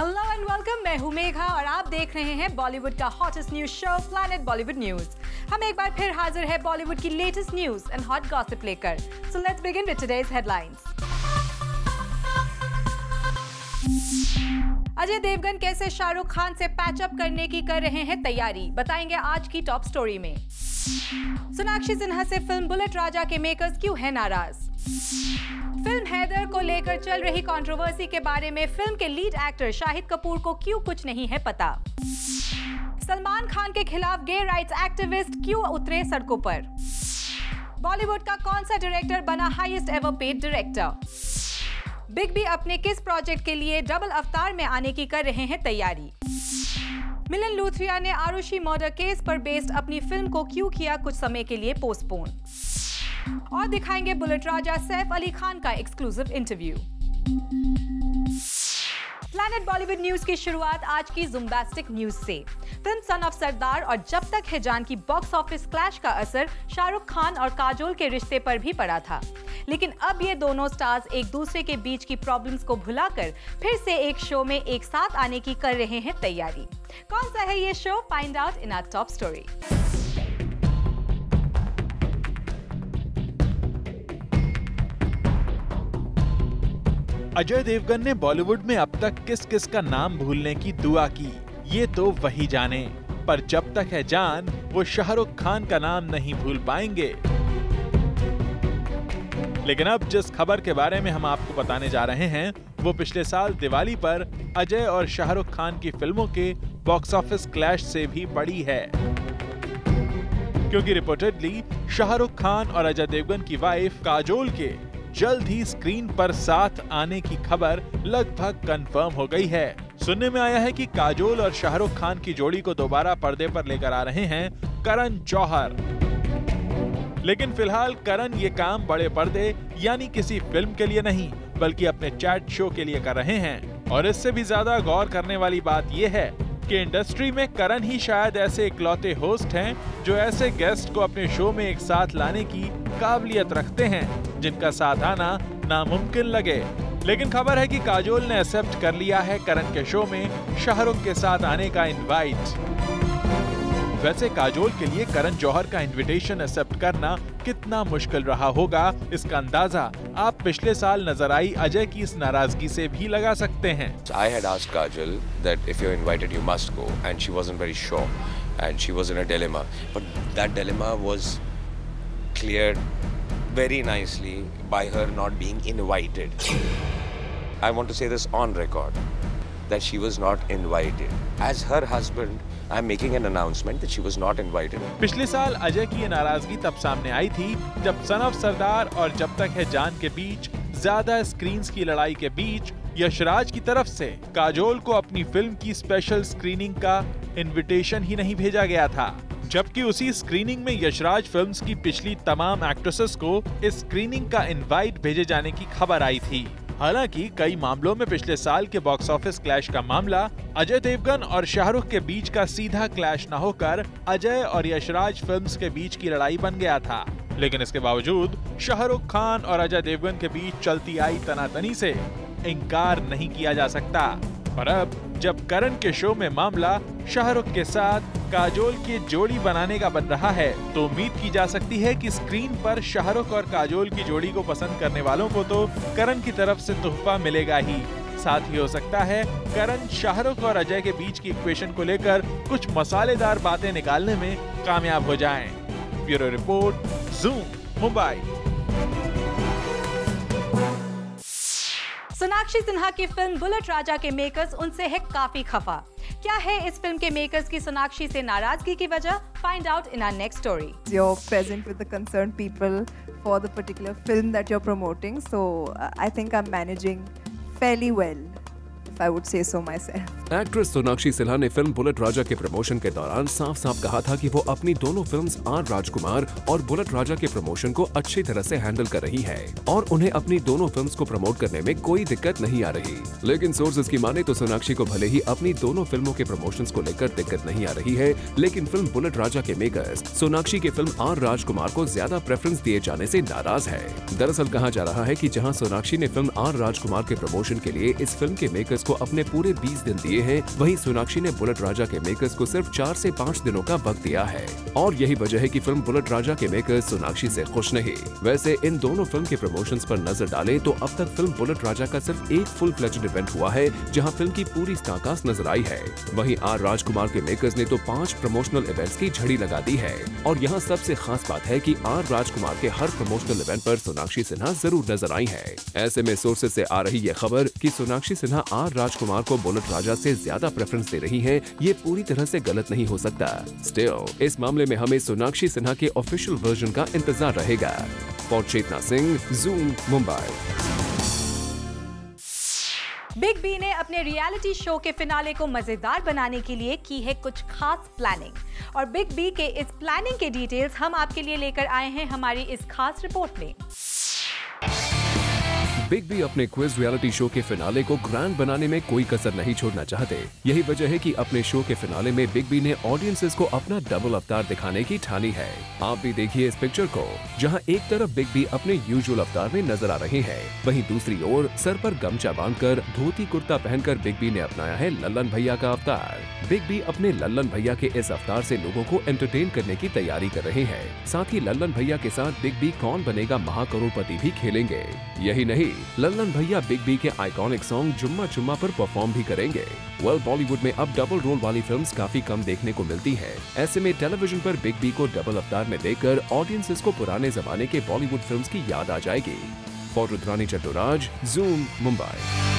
Hello and welcome, मैं हूं मेघा और आप देख रहे हैं बॉलीवुड का hottest news show planet Bollywood news. हम एक बार फिर हाजिर है बॉलीवुड की latest news and hot gossip लेकर। So let's begin with today's headlines. Ajay Devgan कैसे शाहरुख खान से पैचअप करने की कर रहे हैं तैयारी, बताएंगे आज की टॉप स्टोरी में। सोनाक्षी सिन्हा से फिल्म बुलेट राजा के मेकर्स क्यों हैं नाराज। फिल्म हैदर को लेकर चल रही कंट्रोवर्सी के बारे में फिल्म के लीड एक्टर शाहिद कपूर को क्यों कुछ नहीं है पता। सलमान खान के खिलाफ गे राइट्स एक्टिविस्ट क्यों उतरे सड़कों पर। बॉलीवुड का कौन सा डायरेक्टर बना highest ever paid director. Big B अपने किस प्रोजेक्ट के लिए डबल अवतार में आने की कर रहे हैं तैयारी। मिलन लूथरिया ने आरुषि मर्डर केस पर बेस्ड अपनी फिल्म को क्यों किया कुछ समय के लिए पोस्टपोन। और दिखाएंगे बुलेट राजा सैफ अली खान का exclusive interview. Planet Bollywood news की शुरुआत आज की ज़ुम्बास्टिक न्यूज से। फिल्म सन ऑफ सरदार और जब तक है जान की बॉक्स ऑफिस क्लैश का असर शाहरुख खान और काजोल के रिश्ते पर भी पड़ा था, लेकिन अब ये दोनों स्टार्स एक दूसरे के बीच की प्रॉब्लम्स को भुलाकर फिर से एक शो में एक साथ आने की कर रहे हैं तैयारी। कौन सा है ये show, find out in our top story. Ajay Devgan ने बॉलीवुड में अब तक किस किस का नाम भूलने की दुआ की, ये तो वही जाने। पर जब तक है जान, वो शाहरुख खान का नाम नहीं भूल पाएंगे। लेकिन अब जिस खबर के बारे में हम आपको बताने जा रहे हैं, वो पिछले साल दिवाली पर अजय और शाहरुख खान की फिल्मों के बॉक्स ऑफिस क्लैश से भी बड़ी है, क्योंकि रिपोर्टेडली शाहरुख खान और अजय देवगन की वाइफ काजोल के जल्द ही स्क्रीन पर साथ आने की खबर लगभग कंफर्म हो गई है। सुनने में आया है कि काजोल और शाहरुख खान की जोड़ी को दोबारा पर्दे पर लेकर आ रहे हैं करण जौहर। लेकिन फिलहाल करण ये काम बड़े पर्दे यानी किसी फिल्म के लिए नहीं, बल्कि अपने चैट शो के लिए कर रहे हैं। और इससे भी ज्यादा गौर करने वाली बात यह है कि इंडस्ट्री में करण ही शायद ऐसे इकलौते होस्ट हैं जो ऐसे गेस्ट को अपने शो में एक साथ लाने की काबिलियत रखते हैं जिनका साथ आना नामुमकिन लगे। लेकिन खबर है कि काजोल ने एक्सेप्ट कर लिया है करण के शो में शाहरुख के साथ आने का इनवाइट। वैसे काजोल के लिए करण जौहर का इनविटेशन एक्सेप्ट करना कितना मुश्किल रहा होगा, इसका अंदाजा आप पिछले साल नजर आई अजय की इस नाराजगी से भी लगा सकते हैं। I had asked Kajol that if you're invited you must go, and she wasn't very sure and she was in a dilemma, but that dilemma was cleared very nicely by her not being invited. I want to say this on record that she was not invited. As her husband, I'm making an announcement that she was not invited. पिछले साल अजय की ये नाराजगी तब सामने आई थी जब son of सरदार और जब तक है जान के बीच ज्यादा स्क्रीन्स की लड़ाई के बीच यशराज की तरफ से काजोल को अपनी फिल्म की स्पेशल स्क्रीनिंग का इनविटेशन ही नहीं भेजा गया था, जबकि उसी स्क्रीनिंग में यशराज फिल्म्स की पिछली तमाम एक्ट्रेसेस को इस स्क्रीनिंग का इनवाइट भेजे जाने की खबर आई थी। हालांकि कई मामलों में पिछले साल के बॉक्स ऑफिस क्लैश का मामला अजय देवगन और शाहरुख के बीच का सीधा क्लैश न होकर अजय और यशराज फिल्म्स के बीच की लड़ाई बन गया था। लेकिन इसके बावजूद शाहरुख खान और अजय देवगन के बीच चलती आई तनातनी से इनकार नहीं किया जा सकता। और अब जब करण के शो में मामला शाहरुख के साथ काजोल की जोड़ी बनाने का बन रहा है, तो उम्मीद की जा सकती है कि स्क्रीन पर शाहरुख और काजोल की जोड़ी को पसंद करने वालों को तो करण की तरफ से तोहफा मिलेगा ही, साथ ही हो सकता है करण शाहरुख और अजय के बीच की इक्वेशन को लेकर कुछ मसालेदार बातें निकालने में कामयाब हो जाएं। Bureau report, Zoom, Mumbai. Sonakshi Sinha की फिल्म बुलेट राजा के मेकर्स उनसे है काफी खफा। क्या है इस फिल्म के मेकर्स की सोनाक्षी से नाराजगी की वजह? Find out in our next story. You're present with the concerned people for the particular film that you're promoting, so I think I'm managing fairly well, if I would say so myself. Actress Sonakshi Sinha ने film bullet राजा के promotion के दौरान साफ साफ कहा था कि वो अपनी दोनों फिल्म्स आर राजकुमार और बुलेट राजा के प्रमोशन को अच्छी तरह से हैंडल कर रही है और उन्हें अपनी दोनों फिल्म्स को प्रमोट करने में कोई दिक्कत नहीं आ रही। लेकिन सोर्सेज की माने तो सोनाक्षी को भले ही अपनी दोनों फिल्मों के प्रमोशंस को लेकर दिक्कत नहीं आ रही है, लेकिन फिल्म बुलेट राजा के मेकर्स सोनाक्षी की फिल्म आर राजकुमार को ज्यादा प्रेफरेंस दिए जाने से नाराज है। दरअसल कहा जा रहा है कि जहां सोनाक्षी ने फिल्म आर राजकुमार के प्रमोशन के लिए इस फिल्म के मेकर्स मेकर्स को अपने पूरे 20 दिन दिए हैं, वहीं सोनाक्षी ने बुलेट राजा के मेकर्स को सिर्फ 4 से 5 दिनों का वक्त दिया है। और यही वजह है कि फिल्म बुलेट राजा के मेकर्स सोनाक्षी से खुश नहीं। वैसे इन दोनों फिल्म के प्रमोशंस पर नजर डालें तो अब तक फिल्म बुलेट राजा का सिर्फ एक फुल फ्लेज्ड इवेंट हुआ है, जहां फिल्म की पूरी स्टारकास्ट नजर आई है। वहीं आर राजकुमार के मेकर्स ने तो 5 प्रमोशनल इवेंट्स की झड़ी लगा दी है। और यहाँ सबसे खास बात है कि आर राजकुमार के हर प्रमोशनल इवेंट पर सोनाक्षी सिन्हा जरूर नजर आई है। ऐसे में सोर्सेज से आ रही ये खबर कि सोनाक्षी सिन्हा आर राजकुमार को बुलेट राजा से ज्यादा प्रेफरेंस दे रही है, ये पूरी तरह से गलत नहीं हो सकता। स्टिल इस मामले में हमें सोनाक्षी सिन्हा के ऑफिशियल वर्जन का इंतजार रहेगा। For Chetna Singh, zoom, Mumbai. Big B ने अपने रियलिटी शो के फिनाले को मजेदार बनाने के लिए की है कुछ खास प्लानिंग, और बिग बी के इस प्लानिंग के डिटेल्स हम आपके लिए लेकर आए हैं हमारी इस खास रिपोर्ट में। बिग बी अपने क्विज रियलिटी शो के फिनाले को ग्रैंड बनाने में कोई कसर नहीं छोड़ना चाहते। यही वजह है कि अपने शो के फिनाले में बिग बी ने ऑडियंसेस को अपना डबल अवतार दिखाने की ठानी है। आप भी देखिए इस पिक्चर को, जहां एक तरफ बिग बी अपने यूजुअल अवतार में नजर आ रहे हैं, वहीं दूसरी ओर सर पर गमछा बांधकर धोती कुर्ता पहनकर बिग बी ने अपनाया है लल्लन भैया का अवतार। बिग बी अपने लल्लन भैया के इस अवतार से लोगों को एंटरटेन करने की तैयारी कर रहे हैं। साथ ही लल्लन भैया के साथ बिग बी कौन बनेगा महाकरोड़पति भी खेलेंगे। यही नहीं, लल्लन भैया बिग बी के आइकॉनिक सॉन्ग जुम्मा जुम्मा पर परफॉर्म भी करेंगे। बॉलीवुड में अब डबल रोल वाली फिल्म्स काफी कम देखने को मिलती हैं। ऐसे में टेलीविजन पर बिग बी को डबल अवतार में देखकर ऑडियंसेस को पुराने जमाने के बॉलीवुड फिल्म्स की याद आ जाएगी। For Rudrani Chattoraj, zoom, Mumbai.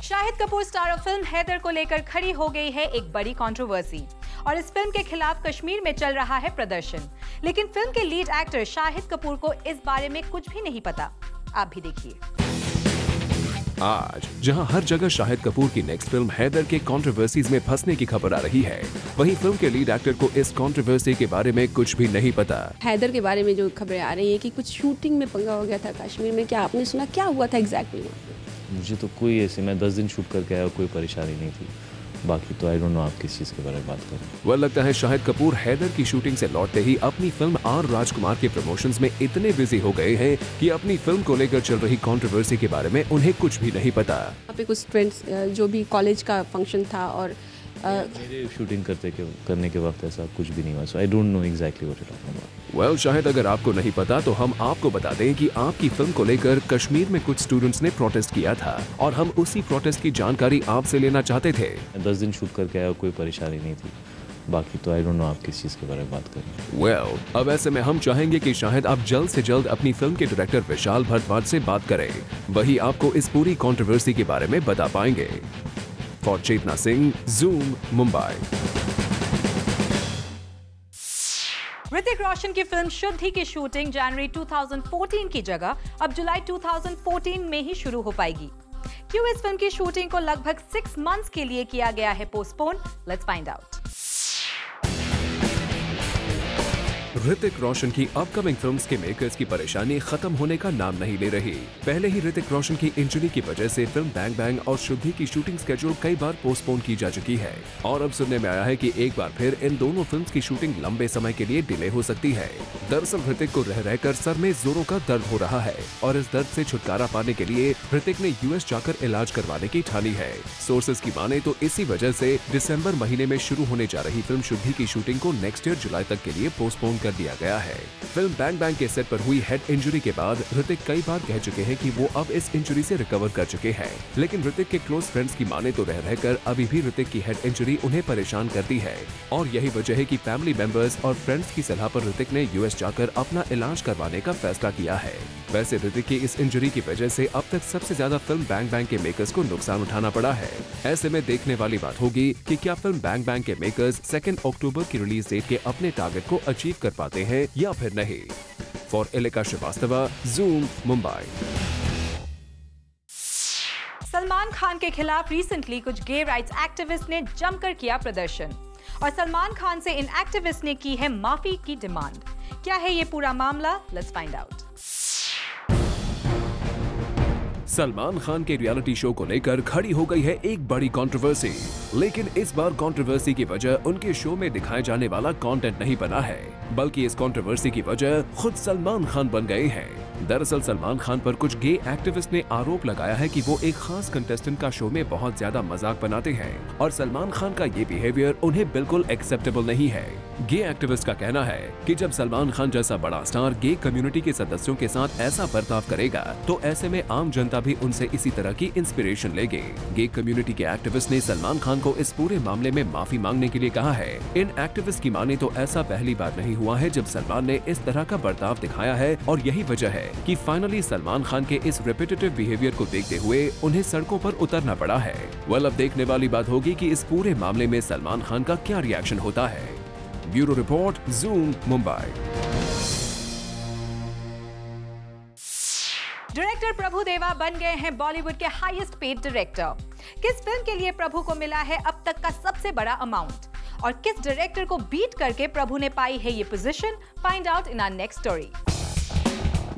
Shahid Kapoor star of film Haider को लेकर खड़ी हो गई है एक बड़ी कंट्रोवर्सी, और इस फिल्म के खिलाफ कश्मीर में चल रहा है प्रदर्शन। लेकिन फिल्म के लीड एक्टर शाहिद कपूर को इस बारे में कुछ भी नहीं पता। आप भी देखिए। आज जहां हर जगह शाहिद कपूर की नेक्स्ट फिल्म हैदर के कंट्रोवर्सीज में फंसने की खबर आ रही है, वहीं फिल्म के लीड एक्टर को इस कंट्रोवर्सी के बारे में कुछ भी नहीं पता। हैदर के बारे में जो खबरें आ रही है कि कुछ शूटिंग में पंगा हो गया था कश्मीर में, क्या आपने सुना, क्या हुआ था एग्जैक्टली? मुझे तो कोई ऐसे, मैं 10 दिन शूट करके आया, कोई परेशानी नहीं थी। बाकी तो आई डोंट नो आप किस चीज़ के बारे में बात कर रहे हैं। लगता है शाहिद कपूर हैदर की शूटिंग से लौटते ही अपनी फिल्म आर राजकुमार के प्रमोशंस में इतने बिजी हो गए हैं कि अपनी फिल्म को लेकर चल रही कंट्रोवर्सी के बारे में उन्हें कुछ भी नहीं पता। यहाँ पे कुछ फ्रेंड्स जो भी कॉलेज का फंक्शन था और मेरे शूटिंग करने के वक्त ऐसा कुछ भी नहीं हुआ, so I don't know exactly what you are talking about. शायद अगर आपको नहीं पता तो हम आपको बता दें कि आपकी फिल्म को लेकर कश्मीर में कुछ स्टूडेंट्स ने प्रोटेस्ट किया था, और हम उसी प्रोटेस्ट की जानकारी आपसे लेना चाहते थे। 10 दिन शूट करके आया, कोई परेशानी नहीं थी। बाकी तो आई डोंट नो आप किस चीज़ के बारे में बात कर रहे हैं। अब ऐसे में हम चाहेंगे कि शायद आप जल्द से जल्द अपनी फिल्म के डायरेक्टर विशाल भारद्वाज से बात करें, वही आपको इस पूरी कंट्रोवर्सी के बारे में बता पाएंगे। For Chetna Singh, zoom, Mumbai. ऋतिक रोशन की फिल्म शुद्धि की शूटिंग जनवरी 2014 की जगह अब जुलाई 2014 में ही शुरू हो पाएगी। क्यों इस फिल्म की शूटिंग को लगभग 6 मंथ्स के लिए किया गया है postpone? Let's find out. Hrithik Roshan की अपकमिंग फिल्म्स के मेकर्स की परेशानी खत्म होने का नाम नहीं ले रही। पहले ही ऋतिक रोशन की इंजरी की वजह से फिल्म बैंग बैंग और शुद्धि की शूटिंग स्केड्यूल कई बार पोस्टपोन की जा चुकी है, और अब सुनने में आया है कि एक बार फिर इन दोनों फिल्म्स की शूटिंग लंबे समय के लिए डिले हो सकती है। दरअसल ऋतिक को रह रहकर सर में जोरों का दर्द हो रहा है, और इस दर्द से छुटकारा पाने के लिए ऋतिक ने यूएस जाकर इलाज करवाने की ठानी है। सोर्सेज की माने तो इसी वजह से दिसंबर महीने में शुरू होने जा रही फिल्म शुद्धि की शूटिंग को नेक्स्ट ईयर जुलाई तक के लिए पोस्टपोन कर दिया गया है। फिल्म बैंग बैंग के सेट पर हुई हेड इंजरी के बाद ऋतिक कई बार कह चुके हैं कि वो अब इस इंजरी से रिकवर कर चुके हैं, लेकिन ऋतिक के क्लोज फ्रेंड्स की माने तो रह रहकर अभी भी ऋतिक की हेड इंजरी उन्हें परेशान करती है, और यही वजह है कि फैमिली मेंबर्स और फ्रेंड्स की सलाह पर ऋतिक ने यूएस जाकर अपना इलाज करवाने का फैसला किया है। वैसे ऋतिक की इस इंजरी की वजह से अब तक सबसे ज्यादा फिल्म बैंग बैंग के मेकर्स को नुकसान उठाना पड़ा है। ऐसे में देखने वाली बात होगी कि क्या फिल्म बैंग बैंग के मेकर्स 2 अक्टूबर की रिलीज डेट के अपने टारगेट को अचीव कर पाते हैं या फिर नहीं। For Elika Srivastava, zoom, Mumbai. Salman Khan के खिलाफ रिसेंटली कुछ गे राइट्स एक्टिविस्ट ने जमकर किया प्रदर्शन, और सलमान खान से इन एक्टिविस्ट ने की है माफी की डिमांड। क्या है ये पूरा मामला? Let's find out. Salman Khan के रियलिटी शो को लेकर खड़ी हो गई है एक बड़ी कंट्रोवर्सी, लेकिन इस बार कंट्रोवर्सी की वजह उनके शो में दिखाए जाने वाला कंटेंट नहीं बना है, बल्कि इस कंट्रोवर्सी की वजह खुद सलमान खान बन गए हैं। दरअसल सलमान खान पर कुछ गे एक्टिविस्ट ने आरोप लगाया है कि वो एक खास कंटेस्टेंट का शो में बहुत ज्यादा मजाक बनाते हैं और सलमान खान का ये बिहेवियर उन्हें बिल्कुल एक्सेप्टेबल नहीं है। गे एक्टिविस्ट का कहना है कि जब सलमान खान जैसा बड़ा स्टार गे कम्युनिटी के सदस्यों के साथ ऐसा बर्ताव करेगा तो ऐसे में आम जनता भी उनसे इसी तरह की इंस्पिरेशन लेंगे। गे कम्युनिटी के एक्टिविस्ट ने सलमान खान को इस पूरे मामले में माफी मांगने के लिए कहा है। इन एक्टिविस्ट की माने तो ऐसा पहली बार नहीं हुआ है जब सलमान ने इस तरह का बर्ताव दिखाया है और यही वजह है कि फाइनली सलमान खान के इस रिपीटेटिव बिहेवियर को देखते हुए उन्हें सड़कों पर उतरना पड़ा है। अब देखने वाली बात होगी कि इस पूरे मामले में सलमान खान का क्या रिएक्शन होता है। Bureau report, Zoom, Mumbai. Director Prabhu Deva बन गए हैं बॉलीवुड के हाईएस्ट पेड डायरेक्टर। किस फिल्म के लिए प्रभु को मिला है अब तक का सबसे बड़ा अमाउंट और किस डायरेक्टर को बीट करके प्रभु ने पाई है ये position? Find out in our next story.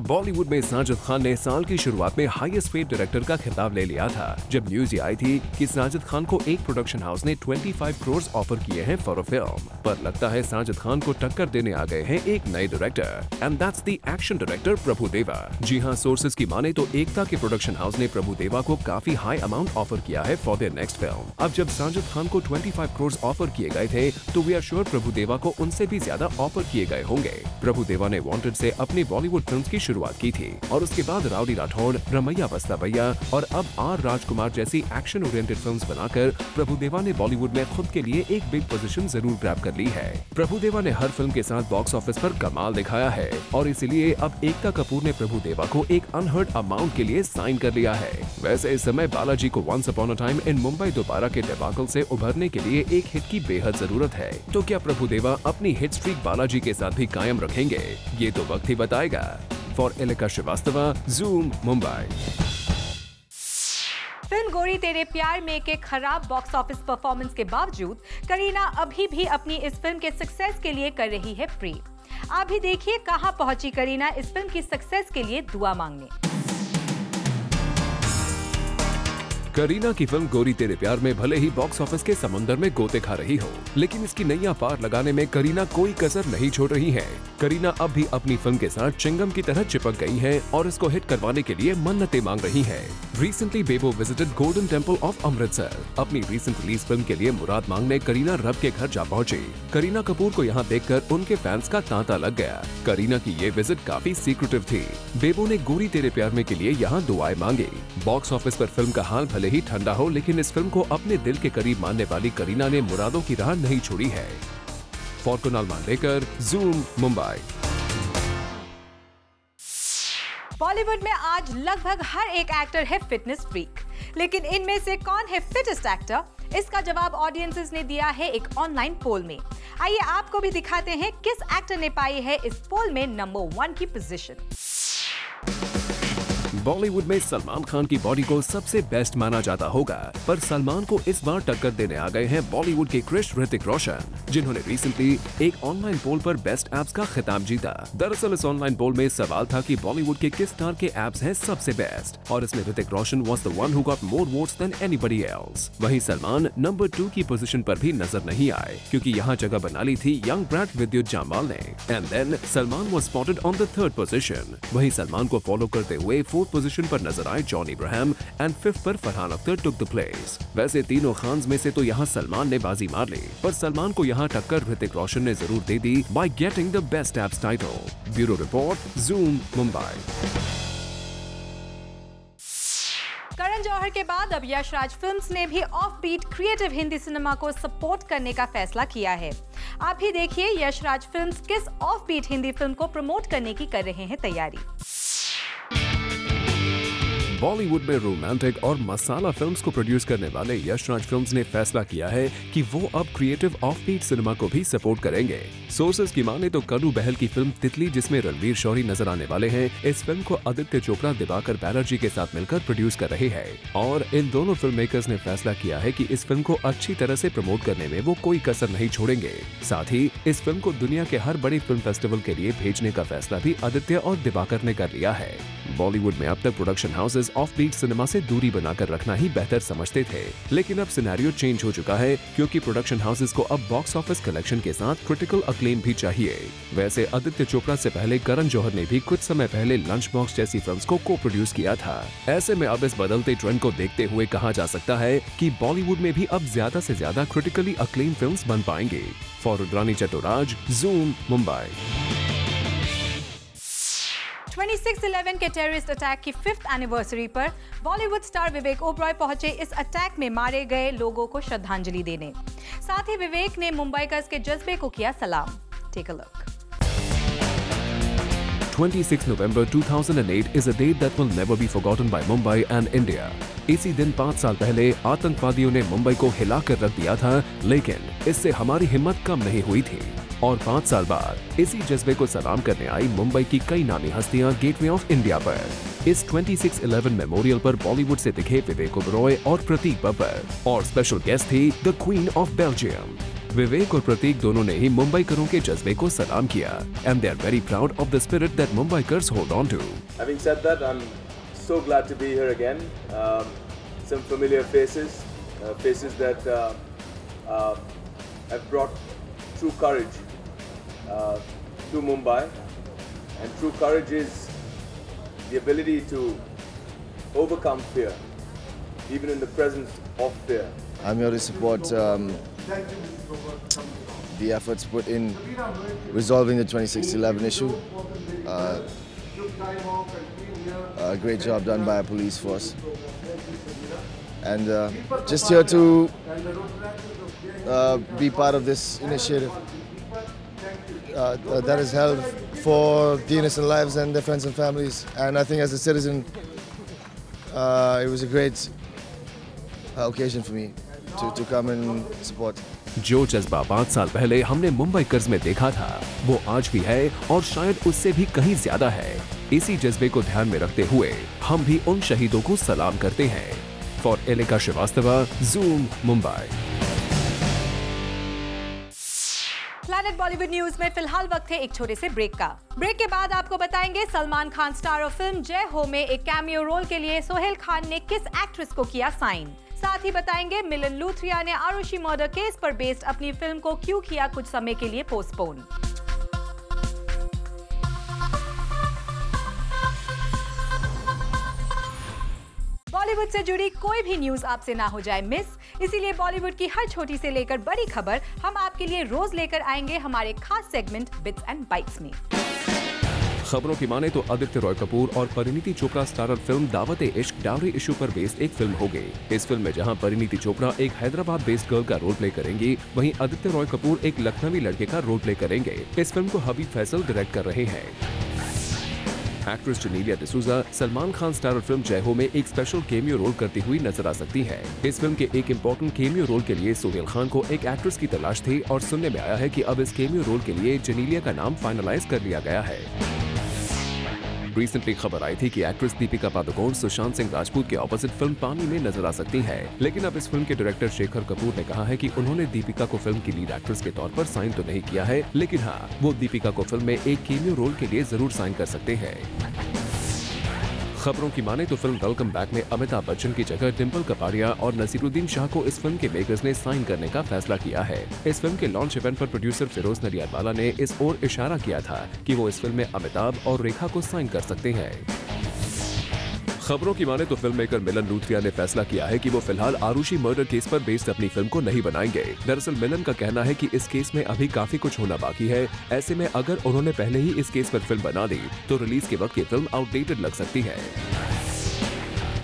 Bollywood में साजिद खान ने साल की शुरुआत में हाईएस्ट पेड डायरेक्टर का खिताब ले लिया था जब न्यूज ये आई थी कि साजिद खान को एक प्रोडक्शन हाउस ने 25 करोड़ ऑफर किए हैं फॉर अ फिल्म। पर लगता है साजिद खान को टक्कर देने आ गए हैं एक नए director and that's the action director Prabhu Deva. जी हाँ, सोर्सेज की माने तो एकता के प्रोडक्शन हाउस ने प्रभु देवा को काफी हाई अमाउंट ऑफर किया है फॉर देयर नेक्स्ट फिल्म। अब जब साजिद खान को 25 करोड़ ऑफर किए गए थे तो वी आर श्योर प्रभु देवा को उनसे भी ज्यादा ऑफर किए गए होंगे। प्रभु देवा ने वांटेड से अपनी बॉलीवुड फिल्म की शुरुआत की थी और उसके बाद राउडी राठौड़, रमैया बस्ता भैया और अब आर राजकुमार जैसी एक्शन ओरिएंटेड फिल्म्स बनाकर प्रभु देवा ने बॉलीवुड में खुद के लिए एक बिग पोजीशन जरूर ग्रैब कर ली है। प्रभु देवा ने हर फिल्म के साथ बॉक्स ऑफिस पर कमाल दिखाया है और इसीलिए अब एकता कपूर ने प्रभु देवा को एक अनहर्ड अमाउंट के लिए साइन कर लिया है। वैसे इस समय बालाजी को once upon a time in Mumbai Dobaara के डिबाकल से उभरने के लिए एक हिट की बेहद जरूरत है। तो क्या प्रभु देवा अपनी हिट स्ट्रीक बालाजी के साथ भी कायम रखेंगे? ये तो वक्त ही बताएगा। For Elika Srivastava, zoom, Mumbai. Film गोरी तेरे प्यार में के खराब बॉक्स ऑफिस परफॉर्मेंस के बावजूद करीना अभी भी अपनी इस फिल्म के सक्सेस के लिए कर रही है प्रे। आप भी देखिए कहां पहुंची करीना इस फिल्म की सक्सेस के लिए दुआ मांगने। करीना की फिल्म गोरी तेरे प्यार में भले ही बॉक्स ऑफिस के समुंदर में गोते खा रही हो, लेकिन इसकी नैया पार लगाने में करीना कोई कसर नहीं छोड़ रही है। करीना अब भी अपनी फिल्म के साथ चिंगम की तरह चिपक गई है और इसको हिट करवाने के लिए मन्नतें मांग रही है। Recently Bebo visited golden temple of Amritsar. अपनी रिसेंट रिलीज फिल्म के लिए मुराद मांगने करीना रब के घर जा पहुंची। करीना कपूर को यहाँ देखकर उनके फैंस का तांता लग गया। करीना की ये विजिट काफी सीक्रेटिव थी। बेबो ने गोरी तेरे प्यार में के लिए यहाँ दुआएं मांगी। बॉक्स ऑफिस पर फिल्म का हाल भले ही ठंडा हो, लेकिन इस फिल्म को अपने दिल के करीब मानने वाली करीना ने मुरादों की राह नहीं छोड़ी है। For Kunal Mandekar, Zoom, Mumbai. बॉलीवुड में आज लगभग हर एक एक्टर है फिटनेस फ्रीक, लेकिन इनमें से कौन है फिटेस्ट एक्टर? इसका जवाब ऑडियंसेस ने दिया है एक ऑनलाइन पोल में। आइए आपको भी दिखाते हैं किस एक्टर ने पाई है इस पोल में नंबर 1 की पोजीशन। बॉलीवुड में सलमान खान की बॉडी को सबसे बेस्ट माना जाता होगा, पर सलमान को इस बार टक्कर देने आ गए हैं बॉलीवुड के क्रिश ऋतिक रोशन, जिन्होंने रिसेंटली एक ऑनलाइन पोल पर बेस्ट एब्स का खिताब जीता। दरअसल इस ऑनलाइन पोल में सवाल था कि बॉलीवुड के किस स्टार के एब्स हैं सबसे बेस्ट, और इसमें Hrithik Roshan was the one who got more votes than anybody else. वहीं सलमान नंबर 2 की पोजीशन पर भी नजर नहीं आए, क्योंकि यहाँ जगह बना ली थी यंग ब्रैड विद्युत जामवाल ने। And then Salman was spotted on the 3rd position. वहीं सलमान को फॉलो करते हुए 4th पोजीशन पर नजर आए जॉन इब्राहिम एंड 5th पर Farhan Akhtar took the place. वैसे तीनों खान्स में से तो यहाँ सलमान ने बाजी मार ली, पर सलमान को यहाँ टक्कर ऋतिक रोशन ने जरूर दे दी by getting the best abs title. Bureau report, Zoom, Mumbai. Karan Johar के बाद अब यश राज फिल्म्स ने भी offbeat creative Hindi cinema को सपोर्ट करने का फैसला किया है। आप भी देखिए यश राज फिल्म्स किस ऑफ बीट हिंदी फिल्म को प्रमोट करने की कर रहे हैं तैयारी। बॉलीवुड में रोमांटिक और मसाला फिल्म्स को प्रोड्यूस करने वाले यश राज फिल्म्स ने फैसला किया है कि वो अब क्रिएटिव ऑफ बीट सिनेमा को भी सपोर्ट करेंगे। सोर्सेज की माने तो करू बहल की फिल्म तितली, जिसमें रणवीर शौरी नजर आने वाले हैं, इस फिल्म को आदित्य चोपड़ा, दिवाकर बैनर्जी के साथ मिलकर प्रोड्यूस कर रहे हैं। और इन दोनों फिल्म मेकर्स ने फैसला किया है कि इस फिल्म को अच्छी तरह से प्रमोट करने में वो कोई कसर नहीं छोड़ेंगे। साथ ही इस फिल्म को दुनिया के हर बड़े फिल्म फेस्टिवल के लिए भेजने का फैसला भी आदित्य और दिवाकर ने कर लिया है। बॉलीवुड में अब तक production houses offbeat cinema से दूरी बनाकर रखना ही बेहतर समझते थे, लेकिन अब सिनेरियो चेंज हो चुका है क्योंकि प्रोडक्शन हाउसेस को अब बॉक्स ऑफिस कलेक्शन के साथ क्रिटिकल अक्लेम भी चाहिए। वैसे आदित्य चोपड़ा से पहले करण जौहर ने भी कुछ समय पहले लंच बॉक्स जैसी फिल्म्स को को प्रोड्यूस किया था। ऐसे में अब इस बदलते ट्रेंड को देखते हुए कहा जा सकता है कि बॉलीवुड में भी अब ज्यादा से ज्यादा क्रिटिकली अक्लेम फिल्म्स बन पाएंगे। For Rudrani Chattoraj, zoom, Mumbai. 26/11 के टेररिस्ट अटैक की 5th एनिवर्सरी पर बॉलीवुड स्टार विवेक ओबरॉय पहुंचे इस अटैक में मारे गए लोगों को श्रद्धांजलि देने। साथ ही विवेक ने मुंबईकर्स के जज्बे को किया सलाम। Take a look. 26 November 2008 is a date that will never be forgotten by Mumbai and India. इसी दिन 5 साल पहले आतंकवादियों ने मुंबई को हिलाकर रख दिया था, लेकिन इससे हमारी हिम्मत कम नहीं हुई थी और 5 साल बाद इसी जज्बे को सलाम करने आई मुंबई की कई नामी हस्तियां गेटवे ऑफ इंडिया पर। इस 26/11 मेमोरियल पर बॉलीवुड से दिखे विवेक ओबरॉय और प्रतीक बब्बर और स्पेशल गेस्ट थी द क्वीन ऑफ बेल्जियम। विवेक और प्रतीक दोनों ने ही मुंबईकरों के जज्बे को सलाम किया and they are very proud of the spirit that Mumbaikars hold on to. Having said that, I'm so glad to be here again. Some familiar faces, faces that have brought true courage to Mumbai, and true courage is the ability to overcome fear, even in the presence of fear. I'm here to support the efforts put in resolving the 26/11 issue. A great job done by our police force, and just here to be part of this initiative that is held for the innocent lives and their friends and families. And I think as a citizen, it was a great occasion for me to come and support. जो जज्बा 5 साल पहले हमने मुंबईकर्स में देखा था, वो आज भी है और शायद उससे भी कहीं ज्यादा है। इसी जज्बे को ध्यान में रखते हुए हम भी उन शहीदों को सलाम करते हैं। For Elika Srivastava, zoom, Mumbai. Planet Bollywood news में फिलहाल वक्त है एक छोटे से ब्रेक का। ब्रेक के बाद आपको बताएंगे Salman Khan star of film जय हो में एक कैमियो रोल के लिए सोहेल खान ने किस एक्ट्रेस को किया साइन। साथ ही बताएंगे मिलन लूथरिया ने आरुषि मर्डर केस पर बेस्ड अपनी फिल्म को क्यों किया कुछ समय के लिए पोस्टपोन। बॉलीवुड से जुड़ी कोई भी न्यूज आपसे ना हो जाए मिस, इसीलिए बॉलीवुड की हर छोटी से लेकर बड़ी खबर हम आपके लिए रोज लेकर आएंगे हमारे खास सेगमेंट बिट्स एंड बाइट्स में। खबरों की माने तो आदित्य रॉय कपूर और Parineeti Chopra starrer film Daawat-e-Ishq dowry issue पर बेस्ड एक फिल्म होगी। इस फिल्म में जहां परिणीति चोपड़ा एक हैदराबाद बेस्ड गर्ल का रोल प्ले करेंगी, वहीं आदित्य रॉय कपूर एक लखनवी लड़के का रोल प्ले करेंगे। इस फिल्म को हबीब फैसल डायरेक्ट कर रहे हैं। Actress Genelia D'Souza Salman Khan starrer film जय हो में एक स्पेशल केमियो रोल करती हुई नजर आ सकती है। इस फिल्म के एक इम्पोर्टेंट केमियो रोल के लिए सोहेल खान को एक एक्ट्रेस की तलाश थी और सुनने में आया है कि अब इस केमियो रोल के लिए जेनेलिया का नाम फाइनलाइज कर लिया गया है। रिसेंटली खबर आई थी कि एक्ट्रेस दीपिका पादुकोण सुशांत सिंह राजपूत के ऑपोजिट फिल्म पानी में नजर आ सकती है, लेकिन अब इस फिल्म के डायरेक्टर शेखर कपूर ने कहा है कि उन्होंने दीपिका को फिल्म की लीड एक्ट्रेस के तौर पर साइन तो नहीं किया है, लेकिन हाँ, वो दीपिका को फिल्म में एक केमियो रोल के लिए जरूर साइन कर सकते हैं। खबरों की माने तो फिल्म वेलकम बैक में अमिताभ बच्चन की जगह डिम्पल कपाड़िया और नसीरुद्दीन शाह को इस फिल्म के मेकर्स ने साइन करने का फैसला किया है। इस फिल्म के लॉन्च इवेंट पर प्रोड्यूसर फिरोज नडियादवाला ने इस ओर इशारा किया था कि वो इस फिल्म में अमिताभ और रेखा को साइन कर सकते हैं। खबरों की माने तो फिल्म मेकर मिलन लूथरिया ने फैसला किया है कि वो फिलहाल आरुषि मर्डर केस पर बेस्ड अपनी फिल्म को नहीं बनाएंगे। दरअसल मिलन का कहना है कि इस केस में अभी काफी कुछ होना बाकी है। ऐसे में अगर उन्होंने पहले ही इस केस पर फिल्म बना दी तो रिलीज के वक्त ये फिल्म आउटडेटेड लग सकती है।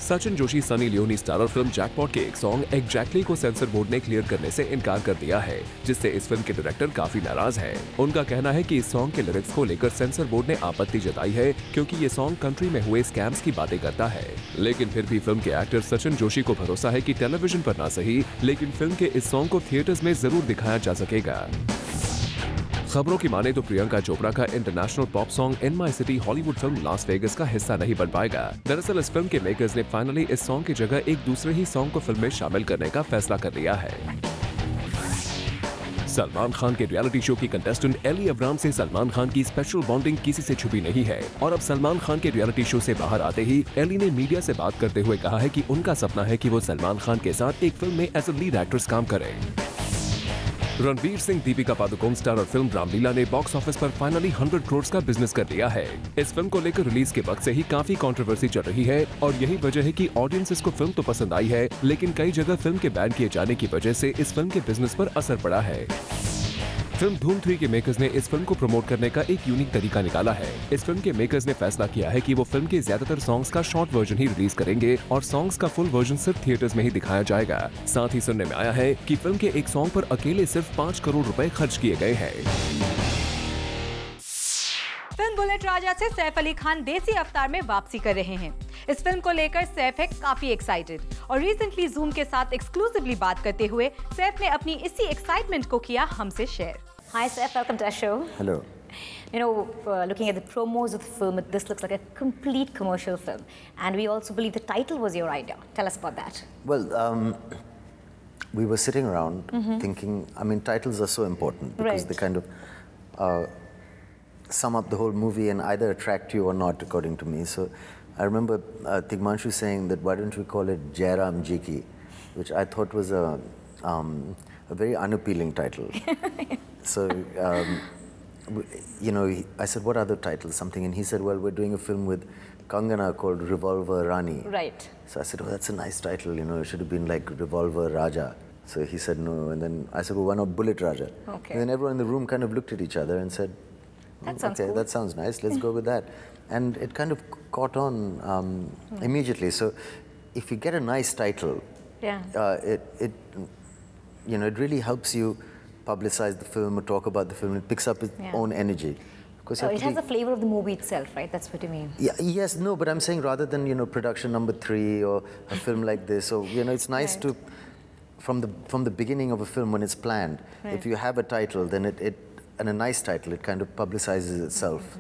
Sachin Joshi Sunny Leone starrer film jackpot के एक सॉन्ग एग्जैक्टली को सेंसर बोर्ड ने क्लियर करने से इनकार कर दिया है, जिससे इस फिल्म के डायरेक्टर काफी नाराज हैं। उनका कहना है कि इस सॉन्ग के लिरिक्स को लेकर सेंसर बोर्ड ने आपत्ति जताई है, क्योंकि ये सॉन्ग कंट्री में हुए स्कैम्स की बातें करता है। लेकिन फिर भी फिल्म के एक्टर सचिन जोशी को भरोसा है कि टेलीविजन पर ना सही, लेकिन फिल्म के इस सॉन्ग को थिएटर्स में जरूर दिखाया जा सकेगा। खबरों की माने तो प्रियंका चोपड़ा का international pop song in my city Hollywood film Las Vegas का हिस्सा नहीं बन पाएगा। दरअसल इस फिल्म के मेकर्स ने फाइनली इस सॉन्ग की जगह एक दूसरे ही सॉन्ग को फिल्म में शामिल करने का फैसला कर लिया है। सलमान खान के रियलिटी शो की कंटेस्टेंट एली अब्राम से सलमान खान की स्पेशल बॉन्डिंग किसी से छुपी नहीं है और अब सलमान खान के रियलिटी शो से बाहर आते ही एली ने मीडिया से बात करते हुए कहा है कि उनका सपना है कि वो सलमान खान के साथ एक फिल्म में एज अ लीड एक्ट्रेस काम करें। रणवीर सिंह, दीपिका पादुकोण स्टारर फिल्म रामलीला ने बॉक्स ऑफिस पर फाइनली 100 करोड़ का बिजनेस कर लिया है। इस फिल्म को लेकर रिलीज के वक्त से ही काफी कंट्रोवर्सी चल रही है और यही वजह है कि ऑडियंसेस को फिल्म तो पसंद आई है, लेकिन कई जगह फिल्म के बैन किए जाने की वजह से इस फिल्म के बिजनेस पर असर पड़ा है। फिल्म धूम 3 के मेकर्स ने इस फिल्म को प्रमोट करने का एक यूनिक तरीका निकाला है। इस फिल्म के मेकर्स ने फैसला किया है कि वो फिल्म के ज्यादातर सॉन्ग्स का शॉर्ट वर्जन ही रिलीज करेंगे और सॉन्ग्स का फुल वर्जन सिर्फ थिएटर्स में ही दिखाया जाएगा। साथ ही सुनने में आया है कि फिल्म के एक सॉन्ग पर अकेले सिर्फ 5 करोड़ रुपए खर्च किए गए हैं। फिल्म बुलेट राजा से सैफ अली खान देसी अवतार में वापसी कर रहे हैं। इस फिल्म को लेकर सैफ है काफी एक्साइटेड और रिसेंटली जूम के साथ एक्सक्लूसिवली बात करते हुए सैफ ने अपनी इसी एक्साइटमेंट को किया हमसे share. Hi Saif, welcome to our show. Hello. You know, looking at the promos of the film, this looks like a complete commercial film. And we also believe the title was your idea. Tell us about that. Well, we were sitting around thinking, I mean, titles are so important because they kind of sum up the whole movie and either attract you or not, according to me. So I remember Tigmanshu saying that why don't we call it Jairam Jiki, which I thought was a very unappealing title. So, you know, I said, what other titles, something? And he said, well, we're doing a film with Kangana called Revolver Rani. Right. So I said, oh, that's a nice title, you know, it should have been like Revolver Raja. So he said no, and then I said, well, why not Bullet Raja? Okay. And then everyone in the room kind of looked at each other and said, that sounds okay, cool. that sounds nice, let's go with that. And it kind of caught on immediately. So if you get a nice title, it you know, it really helps you publicize the film or talk about the film. It picks up its own energy. Because it has the flavor of the movie itself, right? That's what you mean. Yeah, yes, no, but I'm saying rather than, you know, production number 3 or a film like this, or, you know, it's nice to, from the beginning of a film when it's planned, if you have a title, then and a nice title, it kind of publicizes itself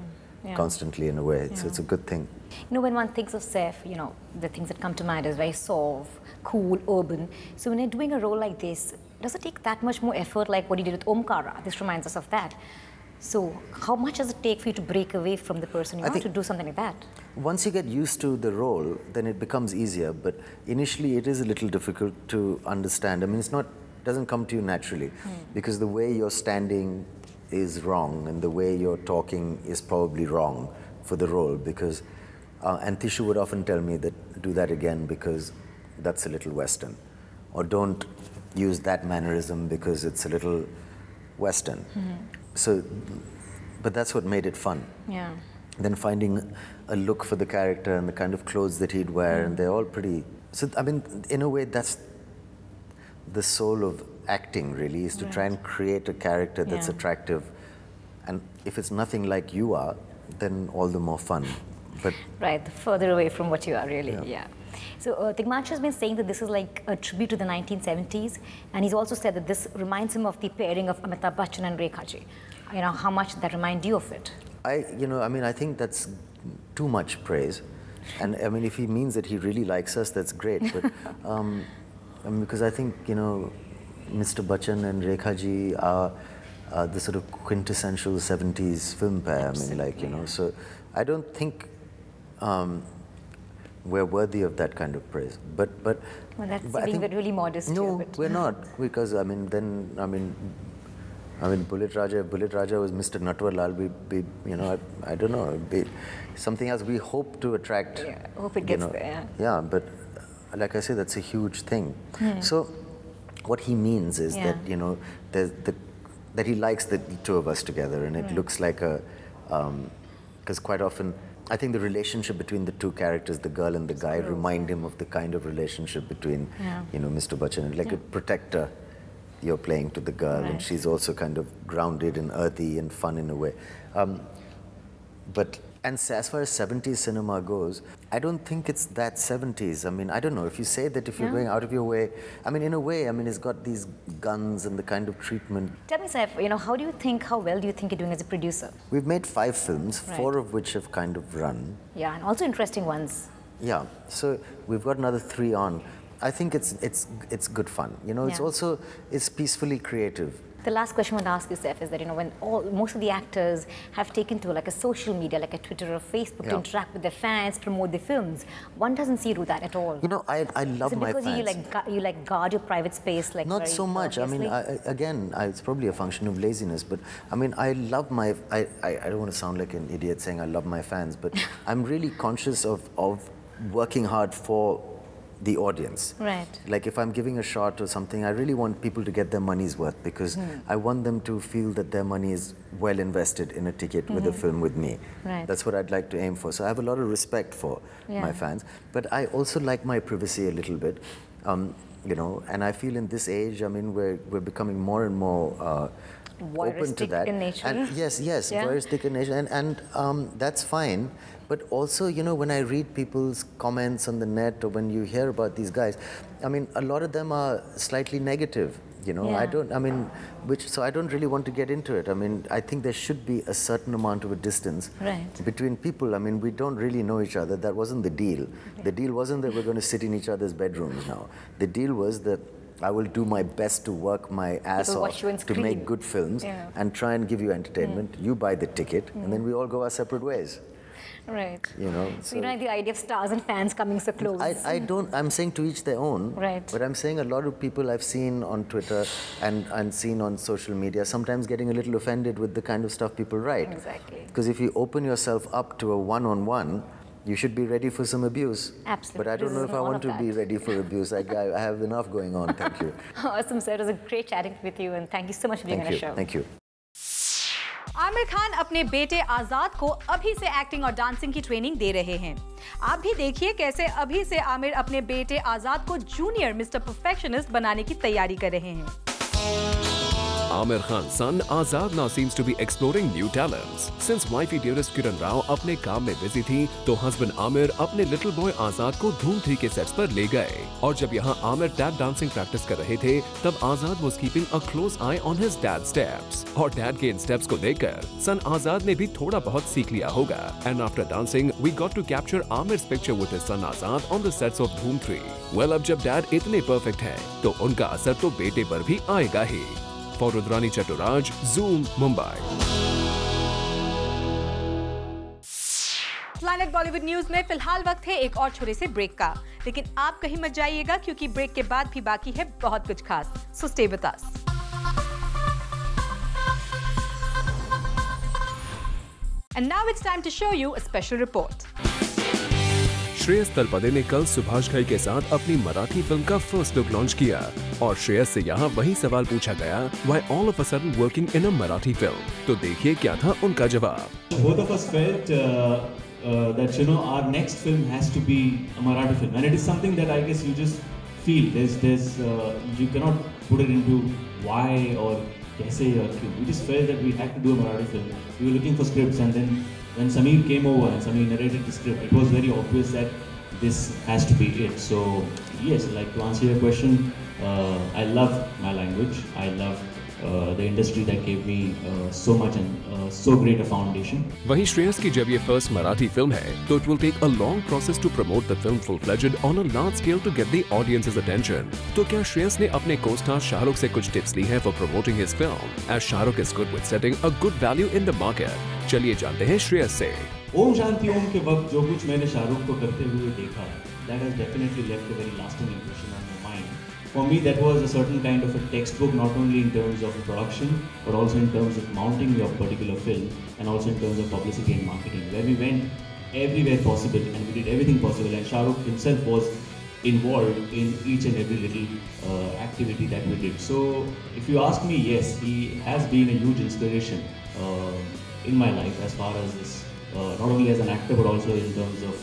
constantly in a way. So it's a good thing. You know, when one thinks of Saif, you know, the things that come to mind is very soft, cool, urban. So when you're doing a role like this, does it take that much more effort like what you did with Omkara? This reminds us of that. So how much does it take for you to break away from the person you want to do something like that? Once you get used to the role, then it becomes easier. But initially, it is a little difficult to understand. I mean, it doesn't come to you naturally because the way you're standing is wrong and the way you're talking is probably wrong for the role. Because and Tishu would often tell me that do that again because that's a little Western, or don't use that mannerism because it's a little Western. So, but that's what made it fun. Yeah. Then finding a look for the character and the kind of clothes that he'd wear, and they're all pretty. So, I mean, in a way, that's the soul of acting, really, is to try and create a character that's attractive. And if it's nothing like you are, then all the more fun. But right, further away from what you are, really. Yeah. So Tigmanshu has been saying that this is like a tribute to the 1970s, and he's also said that this reminds him of the pairing of Amitabh Bachchan and Rekha Ji. You know, how much that remind you of it? you know, I mean, I think that's too much praise. And I mean, if he means that he really likes us, that's great. But I mean, because I think, you know, Mr. Bachchan and Rekha Ji are the sort of quintessential 70s film pair. I mean, like, you know, so I don't think we're worthy of that kind of praise. But well, that's being really modest. No, here, but we're not, because I mean, then I mean, Bullet Raja was Mr. Natwarlal. We you know, I don't know, something else. We hope to attract. Yeah, hope it gets there. Yeah, but like I say, that's a huge thing. So, what he means is that, you know, that he likes the two of us together, and it looks like a, because quite often, I think the relationship between the two characters, the girl and the guy, remind him of the kind of relationship between, you know, Mr. Bachchan, like a protector you're playing to the girl, and she's also kind of grounded and earthy and fun in a way. And as far as 70s cinema goes, I don't think it's that 70s. I mean, I don't know, if you say that if you're going out of your way, I mean, in a way, I mean, it's got these guns and the kind of treatment. Tell me, Saif, you know, how well do you think you're doing as a producer? We've made 5 films, 4 of which have kind of run. Yeah, and also interesting ones. Yeah, so we've got another 3 on. I think it's good fun. You know, it's also, it's peacefully creative. The last question I want to ask you, Saif, is that when most of the actors have taken to like a social media, like a Twitter or Facebook, to interact with their fans, promote their films, one doesn't see you do that at all. I love my fans. Because you guard your private space, like not so much. Obviously. I mean, it's probably a function of laziness, but I mean, I love my. I don't want to sound like an idiot saying I love my fans, but I'm really conscious of working hard for the audience. Right. Like if I'm giving a shot or something, I really want people to get their money's worth, because I want them to feel that their money is well invested in a ticket with a film with me. Right. That's what I'd like to aim for. So I have a lot of respect for my fans, but I also like my privacy a little bit. And I feel in this age, I mean, we're becoming more and more open to that. In nature. And yes, voyeuristic in nature, and that's fine. But also, when I read people's comments on the net, or when you hear about these guys, I mean, a lot of them are slightly negative. So I don't really want to get into it. I mean, I think there should be a certain amount of a distance between people. I mean, we don't really know each other. That wasn't the deal. The deal wasn't that we're going to sit in each other's bedrooms now. The deal was that I will do my best to work my ass off to make good films and try and give you entertainment. You buy the ticket, and then we all go our separate ways. Right. So you don't like the idea of stars and fans coming so close. I'm saying to each their own. Right. But I'm saying a lot of people I've seen on Twitter and seen on social media sometimes getting a little offended with the kind of stuff people write. Exactly. Because if you open yourself up to a one-on-one, you should be ready for some abuse. Absolutely. But I don't know if I want to be ready for abuse. I have enough going on. Thank you. Awesome, sir. It was a great chatting with you, and thank you so much for being on the show. Thank you. Aamir Khan अपने बेटे आजाद को अभी से acting और dancing की training दे रहे हैं। आप भी देखिए कैसे अभी से आमिर अपने बेटे आजाद को जूनियर मिस्टर परफेक्शनिस्ट बनाने की तैयारी कर रहे हैं। Amir Khan's son Azad now seems to be exploring new talents. Since wifey dearest Kiran Rao अपने काम में बिजी थी, तो husband Amir अपने little boy आजाद को धूम 3 के सेट्स पर ले गए। और जब यहाँ Amir tap dancing practice कर रहे थे, तब आजाद was keeping a close eye on his dad's steps. और dad के इन steps को देखकर son आजाद ने भी थोड़ा बहुत सीख लिया होगा। And after dancing, we got to capture Amir's picture with his son Azad on the sets of Dhoom 3. Well, अब जब dad इतने perfect हैं, तो उनका असर तो बेटे पर भी आएगा ही। For Rudrani Chaturaj, Zoom, Mumbai. Planet Bollywood news में फिलहाल वक्त है एक और छोटे से ब्रेक का, लेकिन आप कहीं मत जाइएगा क्योंकि ब्रेक के बाद भी बाकी है बहुत कुछ खास। So stay with us. And now it's time to show you a special report. Shreyas Talpade ने कल सुभाष घई के साथ अपनी मराठी फिल्म का फर्स्ट लुक लॉन्च किया और श्रेयस से यहाँ वही सवाल पूछा गया, why all of a sudden working in a Marathi film? तो देखिए क्या था उनका जवाब। Both of us felt that our next film has to be a Marathi film, and it is something that I guess you just feel. There's you cannot put it into why or kaise or kyun. We just felt that we had to do a Marathi film. We were looking for scripts, and then when Sameer came over and Sameer narrated the script, it was very obvious that this has to be it. So yes, like to answer your question, I love my language. I love the industry that gave me so much and so great a foundation. वहीं श्रेयस की जब ये first Marathi film है, तो it will take a long process to promote the film full-fledged on a large scale to get the audience's attention. तो क्या श्रेयस ने अपने co-star शाहरुख से कुछ टिप्स ली हैं for promoting his film? As Shahrukh is good with setting a good value in the market. चलिए जानते हैं श्रेयस से। ओम शांति ओम के वक्त जो कुछ मैंने शाहरुख को करते हुए देखा, that has definitely left a very lasting impression on my mind. For me, that was a certain kind of a textbook, not only in terms of production, but also in terms of mounting your particular film, and also in terms of publicity and marketing, where we went everywhere possible and we did everything possible. And Shahrukh himself was involved in each and every little activity that we did. So, if you ask me, yes, he has been a huge inspiration in my life as far as this, not only as an actor, but also in terms of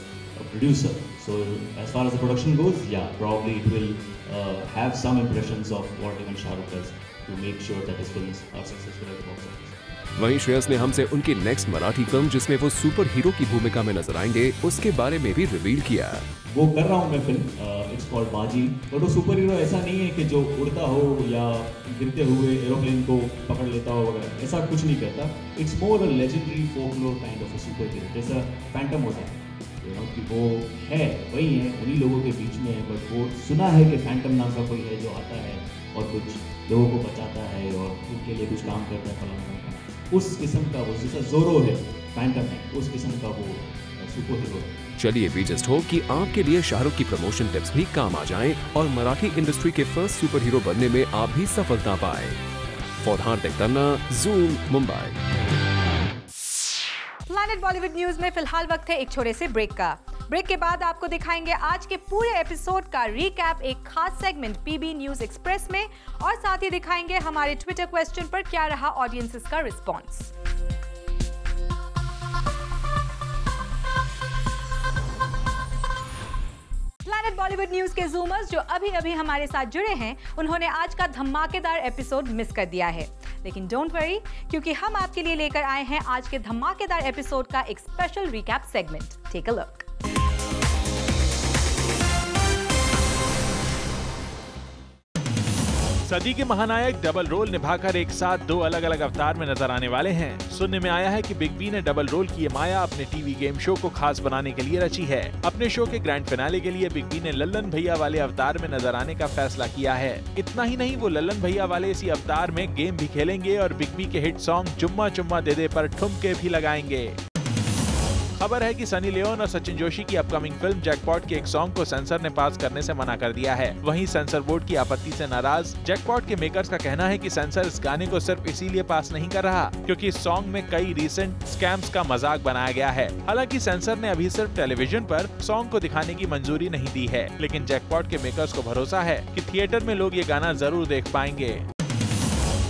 a producer. So, as far as the production goes, yeah, probably it will have some impressions of what even Shahrukh does to make sure that his films are successful at the box office. वहीं श्रेयस ने हमसे उनकी next Marathi film जिसमें वो super hero की भूमिका में नजर आएंगे, उसके बारे में भी रिवील किया। वो कर रहा हूँ मैं फिल्म, इट्स कॉल्ड बाजी, बट वो सुपर हीरो ऐसा नहीं है कि जो उड़ता हो या गिरते हुए एरोप्लेन को पकड़ लेता हो वगैरह, ऐसा कुछ नहीं करता। It's more a legendary folklore kind of a super hero, जैसा फैंटम होता है, कि वो है वही है, उन्हीं लोगों के बीच में है, बट वो सुना है कि फैंटम नाम का कोई है जो आता है और कुछ लोगों को बचाता है और के लिए कुछ काम करता है फलाना का, उस किस्म का वो जैसा जोरो है फैंटम है, उस किस्म का वो सुपर हीरो है। चलिए वी जस्ट होप कि आपके लिए शाहरुख की प्रमोशन टिप्स भी काम आ जाएं और मराठी इंडस्ट्री के फर्स्ट सुपर हीरो बनने में आप भी सफलता पाए। For Hardik Tanna, zoom, Mumbai. Planet Bollywood news में फिलहाल वक्त है एक छोटे से ब्रेक का। ब्रेक के बाद आपको दिखाएंगे आज के पूरे एपिसोड का रीकैप एक खास सेगमेंट पीबी न्यूज एक्सप्रेस में, और साथ ही दिखाएंगे हमारे ट्विटर क्वेश्चन पर क्या रहा ऑडियंसेस का रिस्पॉन्स। प्लैनेट बॉलीवुड न्यूज के जूमर्स जो अभी अभी हमारे साथ जुड़े हैं, उन्होंने आज का धमाकेदार एपिसोड मिस कर दिया है, लेकिन डोंट वरी, क्योंकि हम आपके लिए लेकर आए हैं आज के धमाकेदार एपिसोड का एक special recap segment. Take a look. सदी के महानायक डबल रोल निभाकर एक साथ दो अलग अलग अवतार में नजर आने वाले हैं। सुनने में आया है कि बिग बी ने डबल रोल की ये माया अपने टीवी गेम शो को खास बनाने के लिए रची है। अपने शो के ग्रैंड फिनाले के लिए बिग बी ने लल्लन भैया वाले अवतार में नजर आने का फैसला किया है। इतना ही नहीं, वो लल्लन भैया वाले इसी अवतार में गेम भी खेलेंगे और बिग बी के हिट सॉन्ग चुम्मा चुम्मा दे दे पर ठुमके भी लगाएंगे। खबर है कि सनी लियोन और सचिन जोशी की अपकमिंग फिल्म जैकपॉट के एक सॉन्ग को सेंसर ने पास करने से मना कर दिया है। वहीं सेंसर बोर्ड की आपत्ति से नाराज जैकपॉट के मेकर्स का कहना है कि सेंसर इस गाने को सिर्फ इसीलिए पास नहीं कर रहा क्योंकि इस सॉन्ग में कई रीसेंट स्कैम्स का मजाक बनाया गया है। हालांकि सेंसर ने अभी सिर्फ टेलीविजन पर सॉन्ग को दिखाने की मंजूरी नहीं दी है, लेकिन जैकपॉट के मेकर्स को भरोसा है कि थिएटर में लोग ये गाना जरूर देख पाएंगे।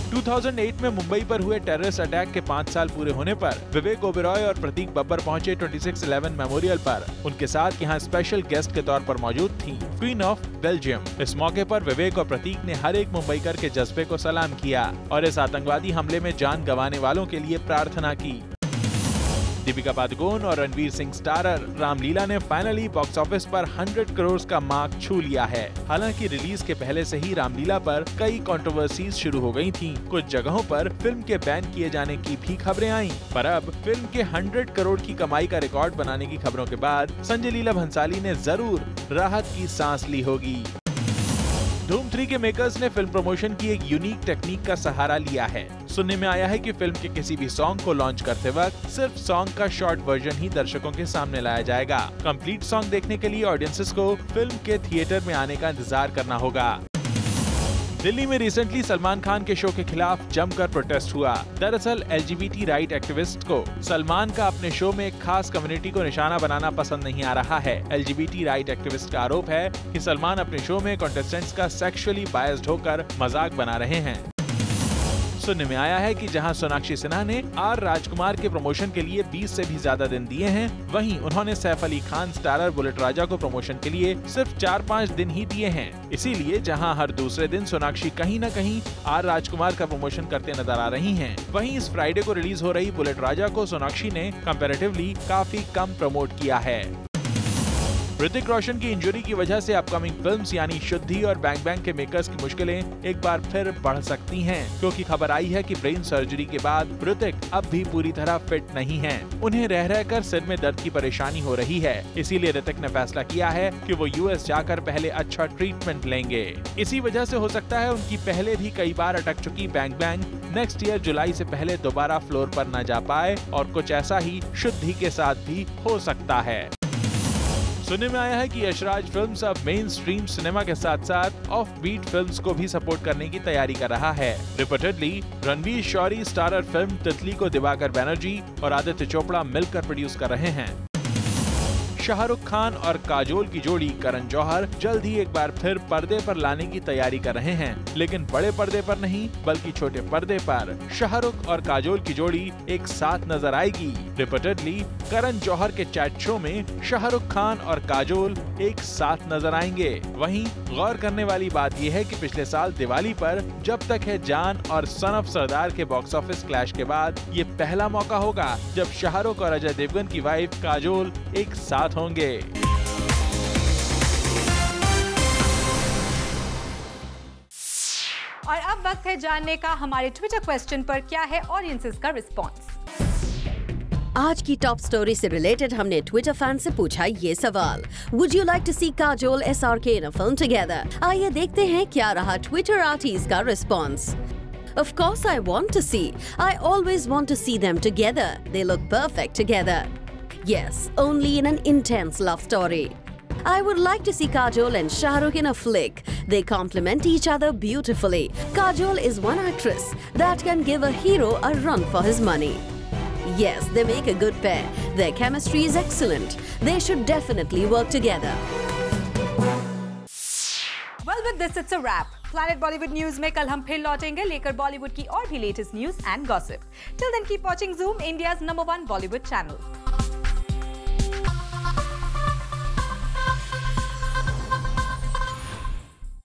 2008 में मुंबई पर हुए टेररिस्ट अटैक के 5 साल पूरे होने पर विवेक ओबेरॉय और प्रतीक बब्बर पहुंचे 26/11 मेमोरियल पर। उनके साथ यहां स्पेशल गेस्ट के तौर पर मौजूद थी क्वीन ऑफ बेल्जियम। इस मौके पर विवेक और प्रतीक ने हर एक मुंबईकर के जज्बे को सलाम किया और इस आतंकवादी हमले में जान गंवाने वालों के लिए प्रार्थना की। दीपिका पादुकोण और रणवीर सिंह स्टारर रामलीला ने फाइनली बॉक्स ऑफिस पर 100 करोड़ का मार्क छू लिया है। हालांकि रिलीज के पहले से ही रामलीला पर कई कंट्रोवर्सीज शुरू हो गई थीं। कुछ जगहों पर फिल्म के बैन किए जाने की भी खबरें आईं। पर अब फिल्म के 100 करोड़ की कमाई का रिकॉर्ड बनाने की खबरों के बाद संजय लीला भंसाली ने जरूर राहत की सांस ली होगी। धूम 3 के मेकर्स ने फिल्म प्रमोशन की एक यूनिक टेक्निक का सहारा लिया है। सुनने में आया है कि फिल्म के किसी भी सॉन्ग को लॉन्च करते वक्त सिर्फ सॉन्ग का शॉर्ट वर्जन ही दर्शकों के सामने लाया जाएगा। कंप्लीट सॉन्ग देखने के लिए ऑडियंसेस को फिल्म के थिएटर में आने का इंतजार करना होगा। दिल्ली में रिसेंटली सलमान खान के शो के खिलाफ जमकर प्रोटेस्ट हुआ। दरअसल LGBT राइट एक्टिविस्ट को सलमान का अपने शो में एक खास कम्युनिटी को निशाना बनाना पसंद नहीं आ रहा है। LGBT राइट एक्टिविस्ट का आरोप है कि सलमान अपने शो में कंटेस्टेंट्स का सेक्सुअली बायस्ड होकर मजाक बना रहे हैं। सुनने में आया है कि जहां सोनाक्षी सिन्हा ने आर राजकुमार के प्रमोशन के लिए 20 से भी ज्यादा दिन दिए हैं, वहीं उन्होंने सैफ अली खान स्टारर बुलेट राजा को प्रमोशन के लिए सिर्फ 4-5 दिन ही दिए हैं। इसीलिए जहां हर दूसरे दिन सोनाक्षी कहीं न कहीं आर राजकुमार का प्रमोशन करते नजर आ रही हैं, वहीं इस फ्राइडे को रिलीज हो रही बुलेट राजा को सोनाक्षी ने कंपैरेटिवली काफी कम प्रमोट किया है। ऋतिक रोशन की इंजरी की वजह से अपकमिंग फिल्म्स यानी शुद्धि और बैंग बैंग के मेकर्स की मुश्किलें एक बार फिर बढ़ सकती हैं, क्योंकि खबर आई है कि ब्रेन सर्जरी के बाद ऋतिक अब भी पूरी तरह फिट नहीं हैं। उन्हें रह रहकर सिर में दर्द की परेशानी हो रही है। इसीलिए ऋतिक ने फैसला किया है कि वो US जाकर पहले अच्छा ट्रीटमेंट लेंगे। इसी वजह से हो सकता है उनकी पहले भी कई बार अटक चुकी बैंग बैंग नेक्स्ट ईयर जुलाई से पहले दोबारा फ्लोर पर न जा पाए, और कुछ ऐसा ही शुद्धि के साथ भी हो सकता है। सुनने में आया है कि यशराज फिल्म्स अब मेन स्ट्रीम सिनेमा के साथ साथ ऑफ बीट फिल्म्स को भी सपोर्ट करने की तैयारी कर रहा है। Reportedly Ranvir Shorey starrer film Titli को दिवाकर बैनर्जी और आदित्य चोपड़ा मिलकर प्रोड्यूस कर रहे हैं। शाहरुख खान और काजोल की जोड़ी करण जौहर जल्द ही एक बार फिर पर्दे पर लाने की तैयारी कर रहे हैं, लेकिन बड़े पर्दे पर नहीं बल्कि छोटे पर्दे पर शाहरुख और काजोल की जोड़ी एक साथ नजर आएगी। रिपोर्टेडली करण जौहर के चैट शो में शाहरुख खान और काजोल एक साथ नजर आएंगे। वहीं गौर करने वाली बात यह है कि पिछले साल दिवाली पर जब तक है जान और सन ऑफ सरदार के बॉक्स ऑफिस क्लैश के बाद ये पहला मौका होगा जब शाहरुख और अजय देवगन की वाइफ काजोल एक साथ होंगे। और अब वक्त है जानने का हमारे ट्विटर क्वेश्चन पर क्या है ऑडियंसेस का रिस्पॉन्स। आज की टॉप स्टोरी से रिलेटेड हमने ट्विटर फैन से पूछा ये सवाल, would you like to see Kajol SRK in a film together? आइए देखते हैं क्या रहा ट्विटर आर्टिस्ट का response. Of course I want to see. I always want to see them together. They look perfect together. Yes, only in an intense love story. I would like to see Kajol and Shah Rukh in a flick. They complement each other beautifully. Kajol is one actress that can give a hero a run for his money. Yes, they make a good pair. Their chemistry is excellent. They should definitely work together. Well, with this, it's a wrap. Planet Bollywood News में कल हम फिर लौटेंगे लेकर बॉलीवुड की और भी latest news and gossip. Till then, keep watching Zoom, India's #1 Bollywood channel.